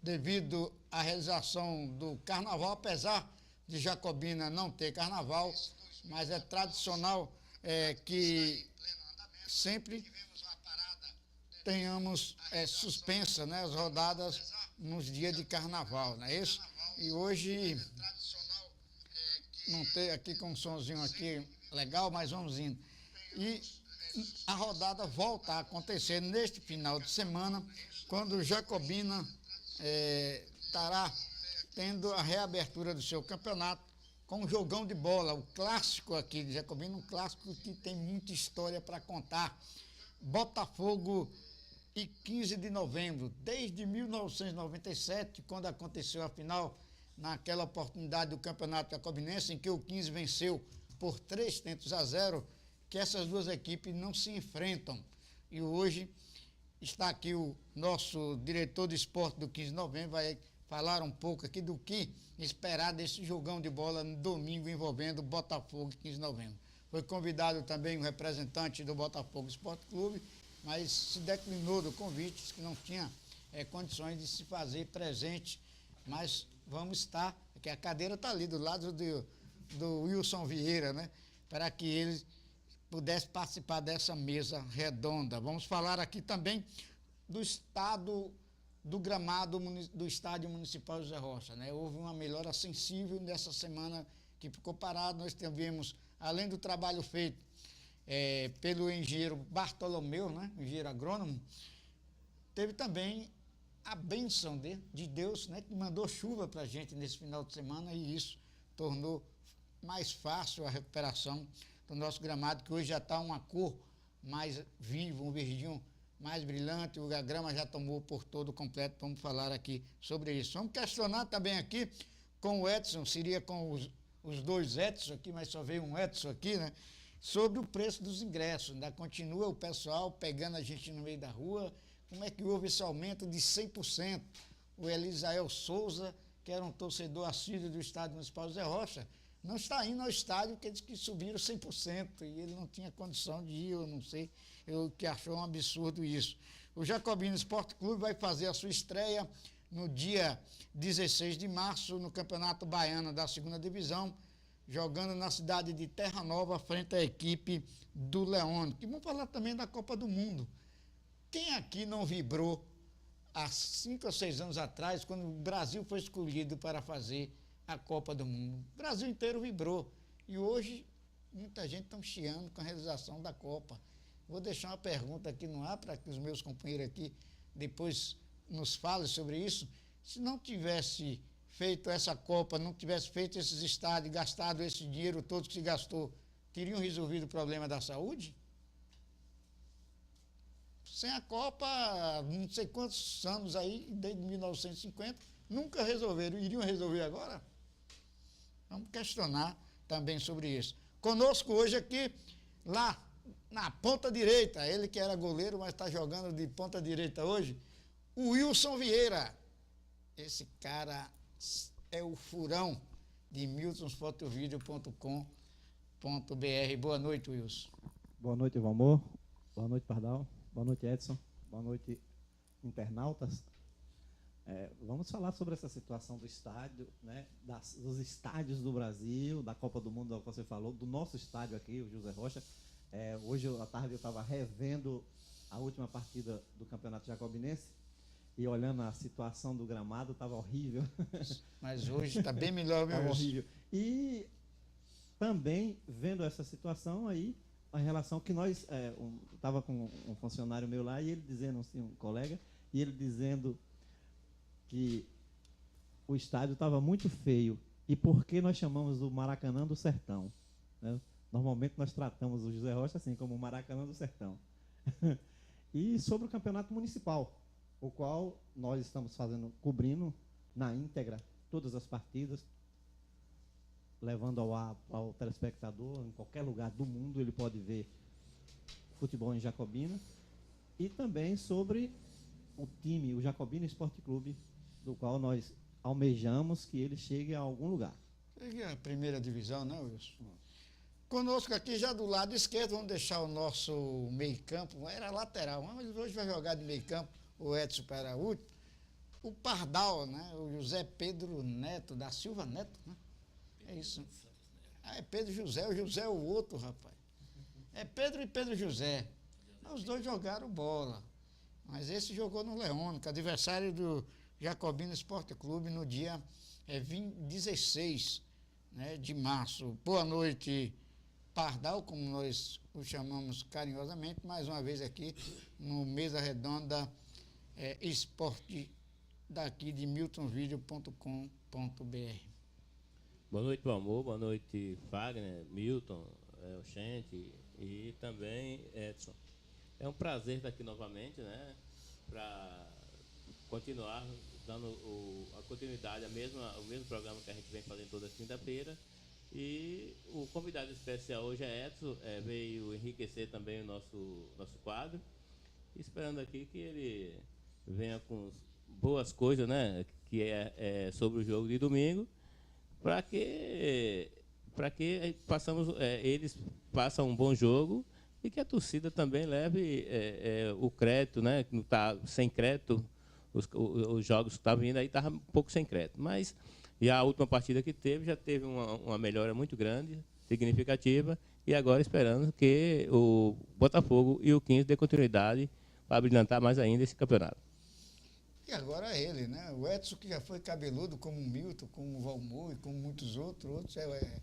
devido à realização do carnaval, apesar de Jacobina não ter carnaval, mas é tradicional que sempre tenhamos suspensa, né, as rodadas nos dias de carnaval, não é isso? E hoje não tem aqui com um sonzinho aqui legal, mas vamos indo. E a rodada volta a acontecer neste final de semana, quando o Jacobina estará tendo a reabertura do seu campeonato com um jogão de bola, o clássico aqui de Jacobina, um clássico que tem muita história para contar. Botafogo e 15 de novembro, desde 1997, quando aconteceu a final, naquela oportunidade do Campeonato Jacobinense, em que o 15 venceu por 3-0, que essas duas equipes não se enfrentam. E hoje está aqui o nosso diretor de esporte do 15 de novembro, vai falar um pouco aqui do que esperar desse jogão de bola no domingo envolvendo Botafogo e 15 de novembro. Foi convidado também um representante do Botafogo Esporte Clube, mas se declinou do convite, que não tinha condições de se fazer presente, mas vamos estar, que a cadeira está ali do lado do Wilson Vieira, né, para que ele pudesse participar dessa mesa redonda. Vamos falar aqui também do estado do gramado do Estádio Municipal José Rocha, né? Houve uma melhora sensível nessa semana que ficou parado. Nós tivemos, além do trabalho feito pelo engenheiro Bartolomeu, né, engenheiro agrônomo, teve também a bênção de Deus, né, que mandou chuva para a gente nesse final de semana, e isso tornou mais fácil a recuperação do nosso gramado, que hoje já está uma cor mais viva, um verdinho mais brilhante, a grama já tomou por todo completo. Vamos falar aqui sobre isso. Vamos questionar também aqui com o Edson, seria com os dois Edson aqui, mas só veio um Edson aqui, né? Sobre o preço dos ingressos. Ainda continua o pessoal pegando a gente no meio da rua. Como é que houve esse aumento de 100%? O Elisael Souza, que era um torcedor assíduo do Estádio Municipal José Rocha, não está indo ao estádio porque diz que subiram 100% e ele não tinha condição de ir, eu não sei, eu que achou um absurdo isso. O Jacobina Esporte Clube vai fazer a sua estreia no dia 16 de março no Campeonato Baiano da 2ª Divisão, jogando na cidade de Terra Nova, frente à equipe do Leone. E vamos falar também da Copa do Mundo. Quem aqui não vibrou há 5 ou 6 anos atrás, quando o Brasil foi escolhido para fazer a Copa do Mundo? O Brasil inteiro vibrou. E hoje, muita gente está chiando com a realização da Copa. Vou deixar uma pergunta aqui no ar para que os meus companheiros aqui depois nos falem sobre isso. Se não tivesse feito essa Copa, não tivesse feito esses estádios, gastado esse dinheiro todo que se gastou, teriam resolvido o problema da saúde? Sem a Copa, não sei quantos anos aí, desde 1950, nunca resolveram. Iriam resolver agora? Vamos questionar também sobre isso. Conosco hoje aqui, lá na ponta direita, ele que era goleiro, mas está jogando de ponta direita hoje, o Wilson Vieira. Esse cara é o furão de miltonsfotovideo.com.br. Boa noite, Wilson. Boa noite, Valmor. Boa noite, Pardal. Boa noite, Edson. Boa noite, internautas. Vamos falar sobre essa situação do estádio, né, dos estádios do Brasil, da Copa do Mundo, que você falou, do nosso estádio aqui, o José Rocha. Hoje à tarde eu estava revendo a última partida do Campeonato Jacobinense e olhando a situação do gramado, estava horrível. Mas hoje está bem melhor, meu Estava horrível. E também vendo essa situação aí, a relação que nós... estava com um funcionário meu lá e ele dizendo, assim, um colega, e ele dizendo que o estádio estava muito feio. E por que nós chamamos o Maracanã do Sertão? Né? Normalmente nós tratamos o José Rocha assim, como o Maracanã do Sertão. E sobre o campeonato municipal, o qual nós estamos cobrindo na íntegra todas as partidas, levando ao telespectador, em qualquer lugar do mundo, ele pode ver futebol em Jacobina. E também sobre o time, o Jacobina Esporte Clube, do qual nós almejamos que ele chegue a algum lugar. Chegue à 1ª divisão, né, Wilson? Conosco aqui, já do lado esquerdo, vamos deixar o nosso meio-campo, era lateral, mas hoje vai jogar de meio-campo o Edson Paraújo. o Pardal, né? O José Pedro Neto, da Silva Neto, né? É isso. Ah, é Pedro José, o José é o outro, rapaz. É Pedro e Pedro José. Os dois jogaram bola. Mas esse jogou no Leônico, adversário do Jacobina Esporte Clube, no dia 16, né, de março. Boa noite, Pardal, como nós o chamamos carinhosamente, mais uma vez aqui no Mesa Redonda Esporte, daqui de miltonvideo.com.br. Boa noite, meu amor. Boa noite, Fagner, Milton, Oxente e também Edson. É um prazer estar aqui novamente, né, para continuar dando a continuidade, o mesmo programa que a gente vem fazendo toda quinta-feira. E o convidado especial hoje é Edson, veio enriquecer também o nosso quadro, esperando aqui que ele venha com boas coisas, né, que é sobre o jogo de domingo, para que eles façam um bom jogo e que a torcida também leve o crédito, né, que não está sem crédito, os jogos que estavam vindo aí estavam um pouco sem crédito, mas e a última partida que teve, já teve uma melhora muito grande, significativa, e agora esperando que o Botafogo e o 15 dê continuidade para brilhantar mais ainda esse campeonato. E agora ele, né? O Edson, que já foi cabeludo, como o Milton, como o Valmor e como muitos outros é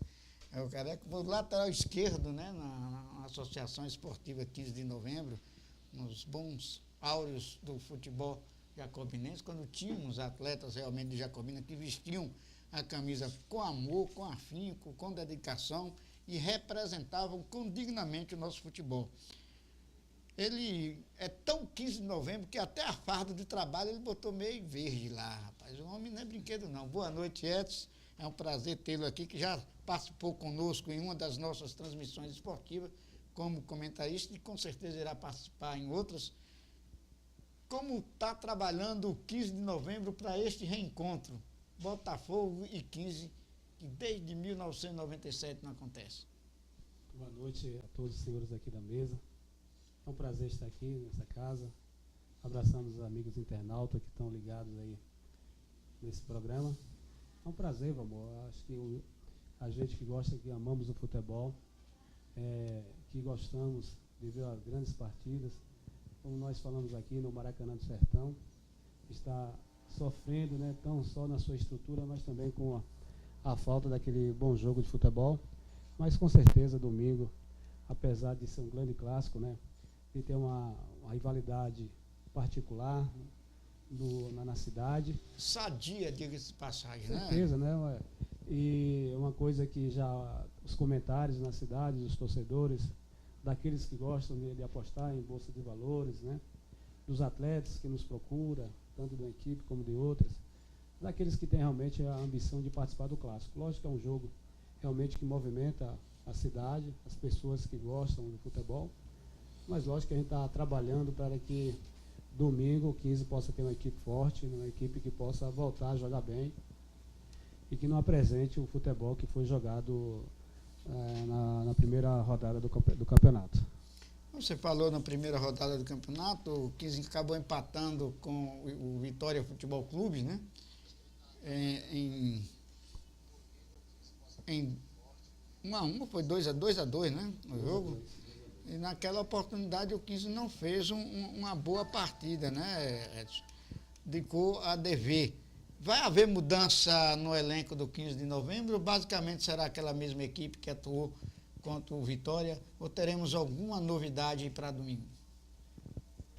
o careca. O lateral esquerdo, né? Na Associação Esportiva 15 de Novembro, nos bons áureos do futebol jacobinense, quando tínhamos atletas realmente de Jacobina que vestiam a camisa com amor, com afinco, com dedicação e representavam condignamente o nosso futebol. Ele é tão 15 de novembro que até a farda de trabalho ele botou meio verde lá, rapaz. O homem não é brinquedo, não. Boa noite, Edson. É um prazer tê-lo aqui, que já participou conosco em uma das nossas transmissões esportivas como comentarista e com certeza irá participar em outras. Como está trabalhando o 15 de novembro para este reencontro? Botafogo e 15, que desde 1997 não acontece. Boa noite a todos os senhores aqui da mesa. É um prazer estar aqui nessa casa. Abraçamos os amigos internautas que estão ligados aí nesse programa. É um prazer, amor. Acho que a gente que gosta, que amamos o futebol, que gostamos de ver as grandes partidas, como nós falamos aqui no Maracanã do Sertão, está sofrendo, né, não só na sua estrutura, mas também com a falta daquele bom jogo de futebol. Mas com certeza domingo, apesar de ser um grande clássico, né, de ter uma rivalidade particular na cidade. Sadia, diga-se de passagem, né? Certeza, né? E uma coisa que já os comentários na cidade, dos torcedores, daqueles que gostam de apostar em bolsa de valores, né, dos atletas que nos procuram, tanto da equipe como de outras, daqueles que têm realmente a ambição de participar do clássico. Lógico que é um jogo realmente que movimenta a cidade, as pessoas que gostam do futebol, mas lógico que a gente está trabalhando para que domingo o 15 possa ter uma equipe forte, uma equipe que possa voltar a jogar bem e que não apresente o futebol que foi jogado na primeira rodada do campeonato. Você falou na primeira rodada do campeonato, o 15 acabou empatando com o Vitória Futebol Clube, né? Em 1-1, foi 2-2, né? No jogo. E naquela oportunidade o 15 não fez uma boa partida, né, Edson? Ficou a dever. Vai haver mudança no elenco do 15 de novembro? Basicamente será aquela mesma equipe que atuou contra o Vitória? Ou teremos alguma novidade para domingo?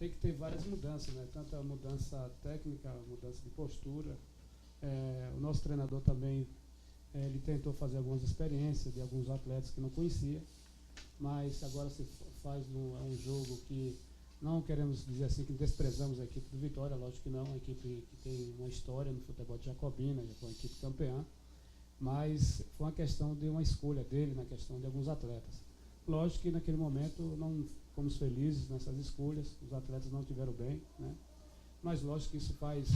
Tem que ter várias mudanças, né? Tanto a mudança técnica, a mudança de postura. O nosso treinador também, ele tentou fazer algumas experiências de alguns atletas que não conhecia, mas agora se faz um jogo que não queremos dizer assim que desprezamos a equipe do Vitória, lógico que não, uma equipe que tem uma história no futebol de Jacobina, já foi uma equipe campeã, mas foi uma questão de uma escolha dele, na questão de alguns atletas. Lógico que naquele momento não fomos felizes nessas escolhas, os atletas não estiveram bem, né? Mas lógico que isso faz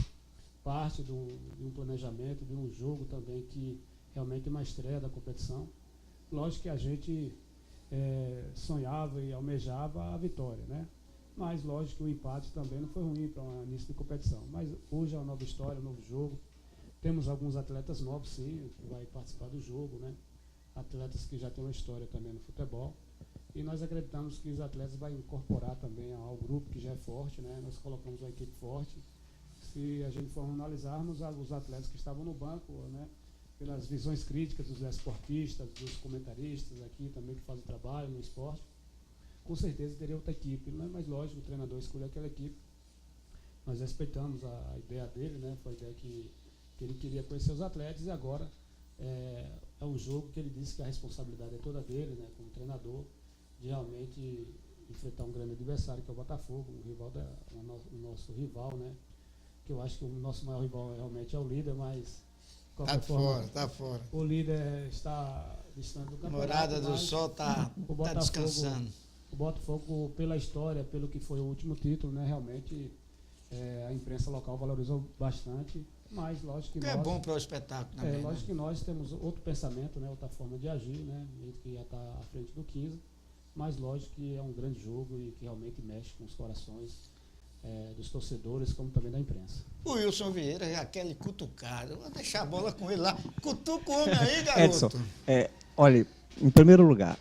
parte de um planejamento, de um jogo também que realmente é uma estreia da competição. Lógico que a gente sonhava e almejava a vitória, né? Mas, lógico que o empate também não foi ruim para um início de competição. Mas hoje é uma nova história, um novo jogo. Temos alguns atletas novos, sim, que vai participar do jogo, né? Atletas que já têm uma história também no futebol. E nós acreditamos que os atletas vão incorporar também ao grupo, que já é forte, né? Nós colocamos uma equipe forte. Se a gente for analisarmos os atletas que estavam no banco, né? Pelas visões críticas dos esportistas, dos comentaristas aqui também que fazem trabalho no esporte, com certeza teria outra equipe, não é mais lógico o treinador escolher aquela equipe. Nós respeitamos a ideia dele, né? Foi a ideia que ele queria conhecer os atletas, e agora é um jogo que ele disse que a responsabilidade é toda dele, né? Como treinador, de realmente enfrentar um grande adversário, que é o Botafogo, o nosso rival, né? Que eu acho que o nosso maior rival realmente é o líder, mas Tá fora. O líder está distante do campeonato. Morada do Sol tá descansando. O Botafogo, pela história, pelo que foi o último título, né? Realmente a imprensa local valorizou bastante, mas lógico que é bom para o espetáculo também. Lógico que nós temos outro pensamento, né? Outra forma de agir, né? A gente que já está à frente do 15, mas lógico que é um grande jogo e que realmente mexe com os corações dos torcedores, como também da imprensa. O Wilson Vieira é aquele cutucado. Eu vou deixar a bola com ele lá. Cutuca o homem aí, garoto. Edson, olha, em primeiro lugar,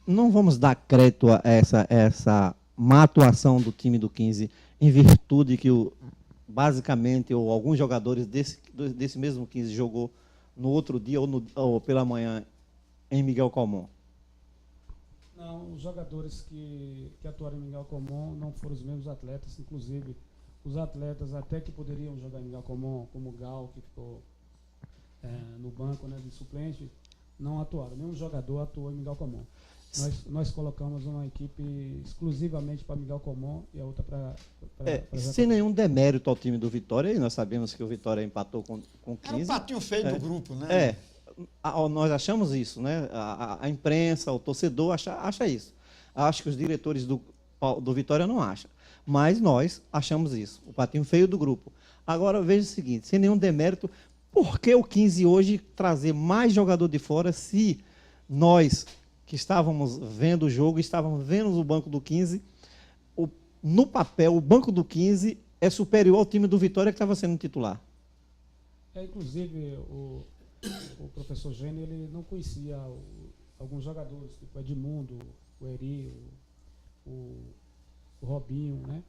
não vamos dar crédito a essa má atuação do time do 15 em virtude que basicamente alguns jogadores desse mesmo 15 jogou no outro dia ou pela manhã em Miguel Colmon. Não, os jogadores que atuaram em Miguel Colmon não foram os mesmos atletas, inclusive os atletas até que poderiam jogar em Miguel Colmon, como o Gal, que ficou no banco, né, de suplente, não atuaram. Nenhum jogador atuou em Miguel Colmon. Nós colocamos uma equipe exclusivamente para Miguel Colmon e a outra para sem nenhum demérito ao time do Vitória, e nós sabemos que o Vitória empatou com 15. Era um patinho feio do grupo, né? Nós achamos isso, né? A imprensa, o torcedor acha isso. Acho que os diretores do Vitória não acham. Mas nós achamos isso, o patinho feio do grupo. Agora, veja o seguinte, sem nenhum demérito, por que o 15 hoje trazer mais jogador de fora se nós, que estávamos vendo o jogo, estávamos vendo o banco do 15, no papel, o banco do 15 é superior ao time do Vitória que estava sendo titular? Inclusive, o professor Gênio, ele não conhecia alguns jogadores, tipo Edmundo, o Eri, o Robinho, né?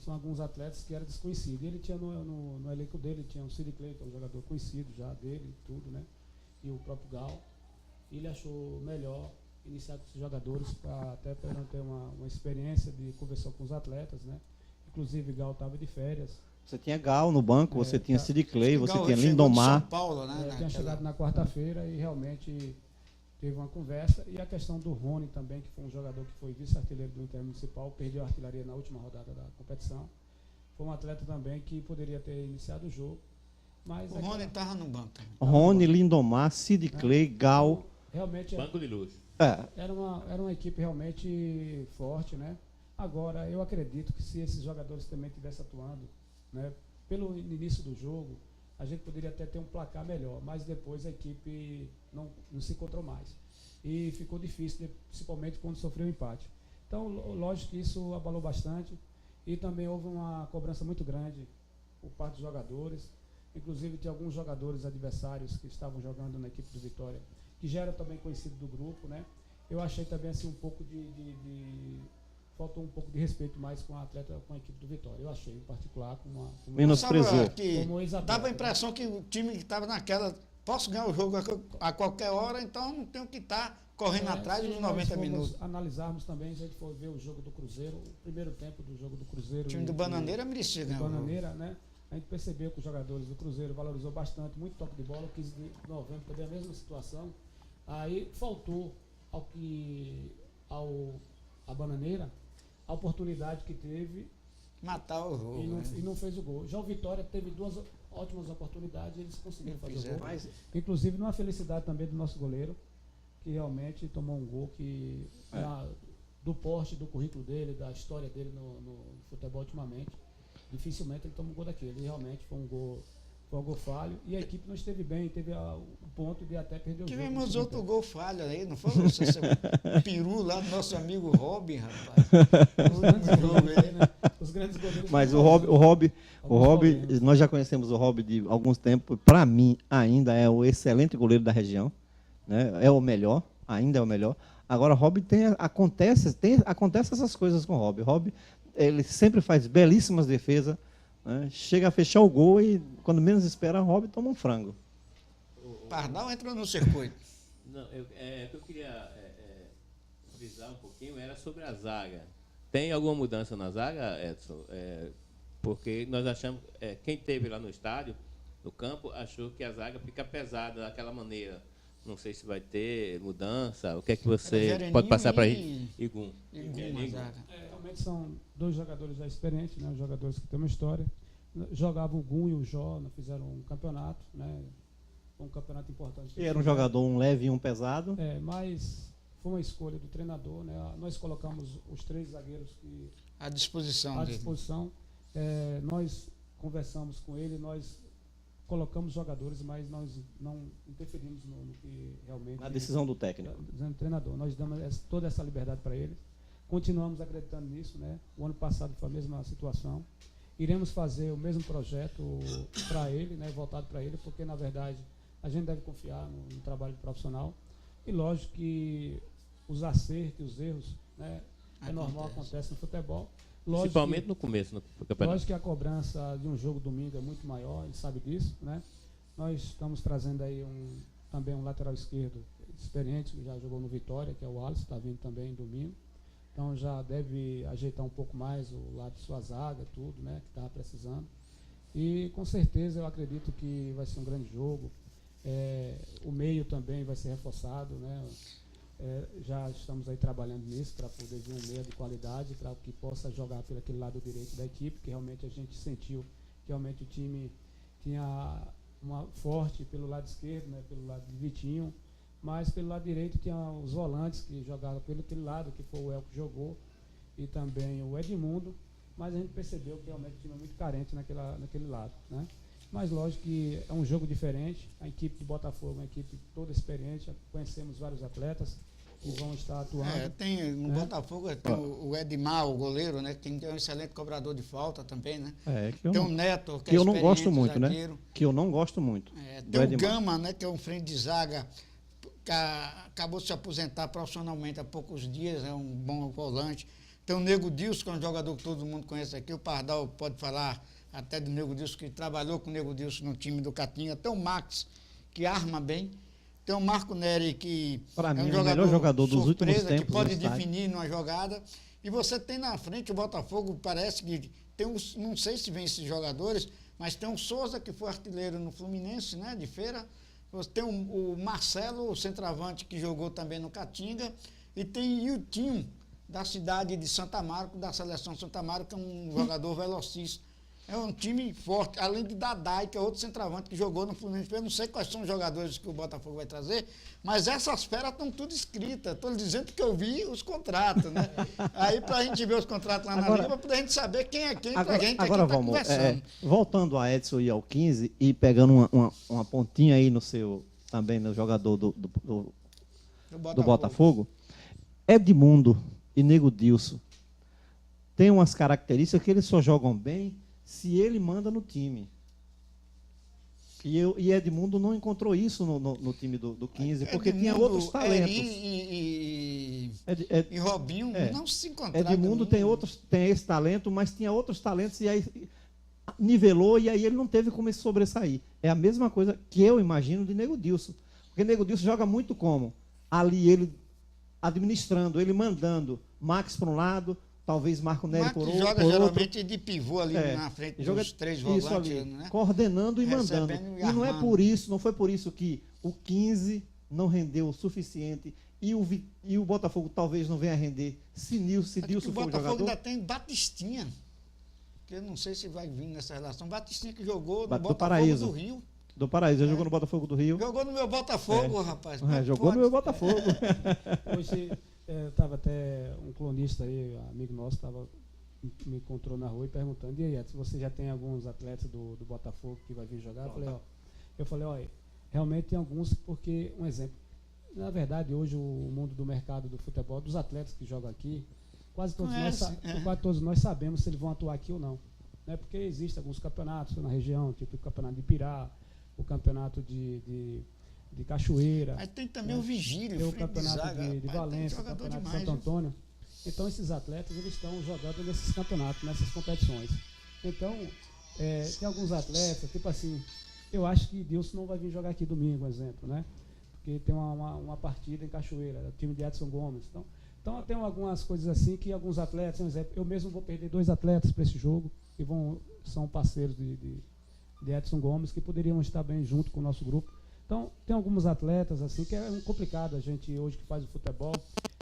São alguns atletas que eram desconhecidos. E ele tinha no elenco dele, tinha o Sid Clay, que é um jogador conhecido já dele e tudo, né? E o próprio Gal. E ele achou melhor iniciar com esses jogadores até para não ter uma experiência de conversar com os atletas, né? Inclusive, Gal estava de férias. Você tinha Gal no banco, você tinha Sid Clay, você tinha Lindomar. São Paulo, né? Tinha chegado na quarta-feira e realmente teve uma conversa. E a questão do Rony também, que foi um jogador que foi vice-artilheiro do Intermunicipal, perdeu a artilharia na última rodada da competição. Foi um atleta também que poderia ter iniciado o jogo. Mas o Rony estava no banco. Rony, Lindomar, Sid Clay, Gal. Realmente banco de luxo. Era uma equipe realmente forte, né? Agora, eu acredito que se esses jogadores também estivessem atuando, né, pelo início do jogo, a gente poderia até ter um placar melhor, mas depois a equipe não se encontrou mais. E ficou difícil, principalmente quando sofreu um empate. Então, lógico que isso abalou bastante e também houve uma cobrança muito grande por parte dos jogadores. Inclusive, tinha alguns jogadores adversários que estavam jogando na equipe do Vitória, que já eram também conhecidos do grupo, né? Eu achei também assim um pouco faltou um pouco de respeito mais com a equipe do Vitória. Eu achei, em particular, menosprezou. Dava a impressão que o time que estava naquela, posso ganhar o jogo a qualquer hora, então não tenho que estar correndo atrás dos 90 minutos. Se analisarmos também, se a gente for ver o jogo do Cruzeiro, o primeiro tempo do jogo do Cruzeiro. O time do Bananeira merecia ganhar. Bananeira, né? A gente percebeu que os jogadores do Cruzeiro valorizou bastante, muito toque de bola. O 15 de novembro também a mesma situação. Aí faltou a Bananeira a oportunidade que teve matar o jogo e não fez o gol. Já o Vitória teve duas ótimas oportunidades e eles conseguiram fazer o gol. Inclusive numa felicidade também do nosso goleiro, que realmente tomou um gol que do porte, do currículo dele, da história dele no futebol ultimamente, dificilmente ele toma um gol daquele. E realmente foi Foi um gol falho. E a equipe não esteve bem, teve o ponto de até perder o jogo. Tivemos outro gol falho aí, não foi você, seu peru lá do nosso amigo Robin, rapaz. Os grandes goleiros, né? Os grandes goleiros. Mas o Rob, nós já conhecemos o Rob de alguns tempos. Para mim, ainda é o excelente goleiro da região, né? É o melhor, ainda é o melhor. Agora, o Rob acontece essas coisas com o Rob. O Rob, ele sempre faz belíssimas defesas, né? Chega a fechar o gol e, quando menos espera, o Rob toma um frango. Pardal entrou no circuito. Não, o que eu queria frisar um pouquinho era sobre a zaga. Tem alguma mudança na zaga, Edson? Porque nós achamos, quem esteve lá no estádio, no campo, achou que a zaga fica pesada daquela maneira. Não sei se vai ter mudança. O que é que você pode passar para a gente? Igum, a zaga. Realmente são dois jogadores já experientes, né? Jogadores que têm uma história. Jogavam o Gum e o Jó, fizeram um campeonato, né? Um campeonato importante. E era um jogador, um leve e um pesado. Mas foi uma escolha do treinador, né? Nós colocamos os 3 zagueiros À disposição. Nós conversamos com ele, nós colocamos jogadores, mas nós não interferimos no que realmente... Na decisão do técnico. Do treinador. Nós damos toda essa liberdade para eles. Continuamos acreditando nisso, né? O ano passado foi a mesma situação. Iremos fazer o mesmo projeto para ele, né? Voltado para ele, porque, na verdade, a gente deve confiar no trabalho profissional. E lógico que os acertos e os erros, né? É normal, acontece no futebol. Principalmente no começo do campeonato. Lógico que a cobrança de um jogo domingo é muito maior, ele sabe disso, né? Nós estamos trazendo aí também um lateral esquerdo experiente, que já jogou no Vitória, que é o Alisson, está vindo também domingo. Então já deve ajeitar um pouco mais o lado de sua zaga, tudo, né? Que estava precisando. E com certeza eu acredito que vai ser um grande jogo. O meio também vai ser reforçado, né? Já estamos aí trabalhando nisso para poder vir um meio de qualidade, para que possa jogar pelo aquele lado direito da equipe, que realmente a gente sentiu que realmente o time tinha uma forte pelo lado esquerdo, né? Pelo lado de Vitinho, mas pelo lado direito tinha os volantes que jogavam pelo aquele lado, que foi o El que jogou, e também o Edmundo, mas a gente percebeu que realmente o time é muito carente naquele lado, né? Mas lógico que é um jogo diferente, a equipe do Botafogo é uma equipe toda experiente, conhecemos vários atletas que vão estar atuando. No Botafogo tem o Edmar, o goleiro, né? Que tem um excelente cobrador de falta também, né? Tem o Neto, que eu não gosto muito, zagueiro, né? Que eu não gosto muito. Tem o Gama, né? Que é um frente de zaga, que acabou de se aposentar profissionalmente há poucos dias, é um bom volante. Tem o Nego Dilson, que é um jogador que todo mundo conhece aqui, o Pardal pode falar até do Nego Dilson, que trabalhou com o Nego Dilson no time do Catinga. Tem o Max, que arma bem. Tem o Marco Neri, que é um melhor jogador dos últimos tempos, que pode definir numa jogada. E você tem na frente o Botafogo, parece que tem não sei se vem esses jogadores, mas tem o Souza, que foi artilheiro no Fluminense, né, de Feira. Você tem o Marcelo, o centroavante, que jogou também no Catinga. E tem o Tinho, da cidade de Santa Marco, da seleção Santa Marco, que é um jogador velocista. É um time forte, além de Dadai, que é outro centroavante que jogou no Fluminense. Eu não sei quais são os jogadores que o Botafogo vai trazer, mas essas feras estão tudo escritas. Estou dizendo que eu vi os contratos, né? Aí, para a gente ver os contratos lá na Liga, para a gente saber quem é quem, para a gente agora aqui conversando. Voltando a Edson e ao 15 e pegando uma pontinha aí também no jogador do Botafogo, Edmundo e Nego Dilson tem umas características que eles só jogam bem se ele manda no time. E Edmundo não encontrou isso no time do 15, porque Edmundo, tinha outros talentos. E Robinho não se encontraram. Edmundo tem esse talento, mas tinha outros talentos e aí nivelou e aí ele não teve como se sobressair. É a mesma coisa que eu imagino de Nego Dilson. Porque Nego Dilson joga muito como? Ali ele administrando, ele mandando Max para um lado, talvez Marco Neri por outro. Joga geralmente de pivô ali na frente dos 3 volantes, ali, né? Coordenando e mandando. E não foi por isso que o 15 não rendeu o suficiente e o Botafogo talvez não venha a render se Dilson for o jogador. O Botafogo ainda tem Batistinha, que eu não sei se vai vir nessa relação. Batistinha que jogou no Botafogo do Rio. Do Paraíso, ele jogou no Botafogo do Rio. Jogou no meu Botafogo, rapaz. Jogou no meu Hoje estava até um cronista aí, amigo nosso, estava me encontrou na rua e perguntando, e aí, Edson, você já tem alguns atletas do Botafogo que vai vir jogar? Eu falei, ó, realmente tem alguns, porque, um exemplo, na verdade, hoje o mundo do mercado do futebol, dos atletas que jogam aqui, quase todos nós sabemos se eles vão atuar aqui ou não. Né? Porque existem alguns campeonatos na região, tipo o campeonato de Pirá, o campeonato de Cachoeira. Mas tem também o Vigílio, tem o campeonato de Valência, o campeonato de Santo Antônio. Então, esses atletas eles estão jogando nesses campeonatos, nessas competições. Então, tem alguns atletas, tipo assim, eu acho que Dilson não vai vir jogar aqui domingo, por exemplo, né? Porque tem uma partida em Cachoeira, o time de Edson Gomes. Então tem algumas coisas assim que alguns atletas, por exemplo, eu mesmo vou perder 2 atletas para esse jogo, que são parceiros de Edson Gomes, que poderiam estar bem junto com o nosso grupo. Então, tem alguns atletas assim que é complicado a gente hoje que faz o futebol.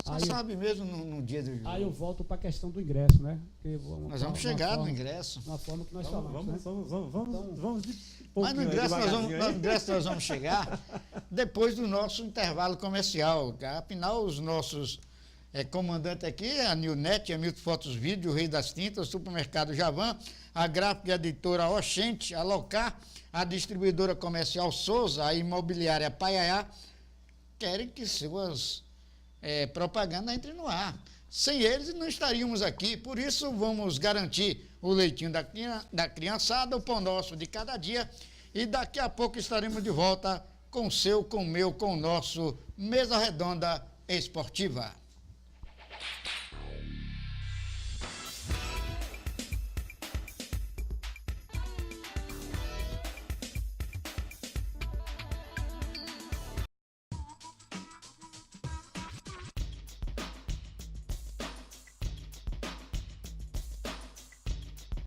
Só sabe mesmo no dia do jogo. Aí eu volto para a questão do ingresso, né? Nós vamos chegar no ingresso. Na forma que nós falamos, né? Vamos mas no ingresso nós vamos chegar depois do nosso intervalo comercial. Afinal, os nossos comandantes aqui, a Nilnet, a Milton Fotos Vídeo, o Rei das Tintas, o Supermercado Javan, a gráfica e editora Oxente, a Locar, a distribuidora comercial Souza, a imobiliária Paiaiá, querem que suas propagandas entrem no ar. Sem eles não estaríamos aqui, por isso vamos garantir o leitinho da criançada, o pão nosso de cada dia, e daqui a pouco estaremos de volta com o seu, com o meu, com o nosso Mesa Redonda Esportiva.